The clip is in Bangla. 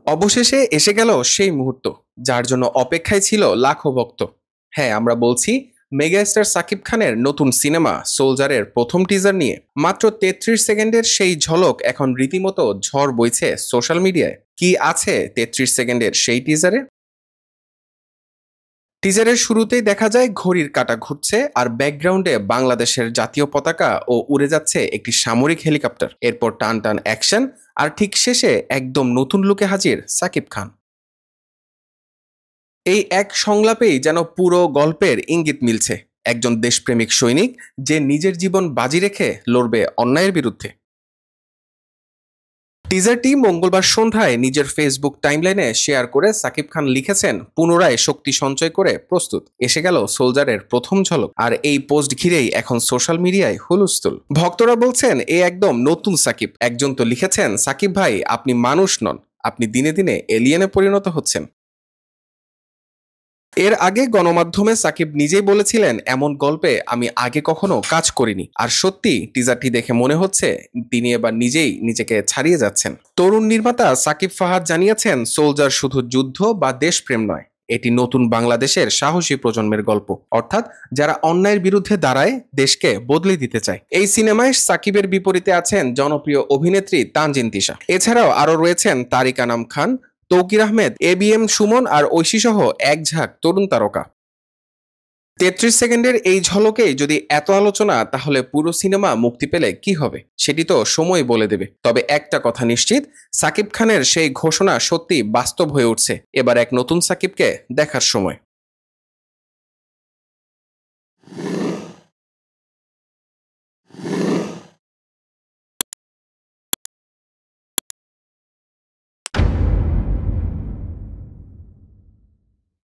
অবশেষে এসে গেল সেই মুহূর্ত, যার জন্য অপেক্ষায় ছিল লাখো ভক্ত। হ্যাঁ, আমরা বলছি মেগাস্টার সাকিব খানের নতুন সিনেমা সোলজারের প্রথম টিজার নিয়ে। মাত্র ৩৩ সেকেন্ডের সেই ঝলক এখন রীতিমতো ঝড় বইছে সোশ্যাল মিডিয়ায়। কি আছে ৩৩ সেকেন্ডের সেই টিজারে? টিজারের শুরুতেই দেখা যায় ঘড়ির কাঁটা ঘুরছে, আর ব্যাকগ্রাউন্ডে বাংলাদেশের জাতীয় পতাকা ও উড়ে যাচ্ছে একটি সামরিক হেলিকপ্টার। এরপর টান টান অ্যাকশন, আর ঠিক শেষে একদম নতুন লুকে হাজির সাকিব খান। এই এক সংলাপেই যেন পুরো গল্পের ইঙ্গিত মিলছে। একজন দেশপ্রেমিক সৈনিক যে নিজের জীবন বাজি রেখে লড়বে অন্যায়ের বিরুদ্ধে। টিজারটি মঙ্গলবার সন্ধ্যায় নিজের ফেসবুক টাইমলাইনে শেয়ার করে সাকিব খান লিখেছেন, পুনরায় শক্তি সঞ্চয় করে প্রস্তুত, এসে গেল সোলজারের প্রথম ঝলক। আর এই পোস্ট ঘিরেই এখন সোশ্যাল মিডিয়ায় হুলস্থুল। ভক্তরা বলছেন এ একদম নতুন সাকিব। একজন তো লিখেছেন, সাকিব ভাই আপনি মানুষ নন, আপনি দিনে দিনে এলিয়েনে পরিণত হচ্ছেন। এর আগে গণমাধ্যমে সাকিব নিজেই বলেছিলেন, এমন গল্পে আমি আগে কখনো কাজ করিনি। আর সত্যি টিজারটি দেখে মনে হচ্ছে তিনি এবার নিজেই নিজেকে ছাড়িয়ে যাচ্ছেন। তরুণ নির্মাতা সাকিব ফাহাদ জানিয়েছেন, সোলজার শুধু যুদ্ধ বা দেশপ্রেম নয়, এটি নতুন বাংলাদেশের সাহসী প্রজন্মের গল্প। অর্থাৎ যারা অন্যায়ের বিরুদ্ধে দাঁড়ায়, দেশকে বদলে দিতে চায়। এই সিনেমায় সাকিবের বিপরীতে আছেন জনপ্রিয় অভিনেত্রী তানজিন তিশা। এছাড়াও আরো রয়েছেন তারিক আনাম খান, তৌকির আহমেদ, এবিএম সুমন আর ঐশী সহ এক ঝাঁক তরুণ তারকা। ৩৩ সেকেন্ডের এই ঝলকেই যদি এত আলোচনা, তাহলে পুরো সিনেমা মুক্তি পেলে কি হবে সেটি তো সময় বলে দেবে। তবে একটা কথা নিশ্চিত, সাকিব খানের সেই ঘোষণা সত্যি বাস্তব হয়ে উঠছে। এবার এক নতুন সাকিবকে দেখার সময়।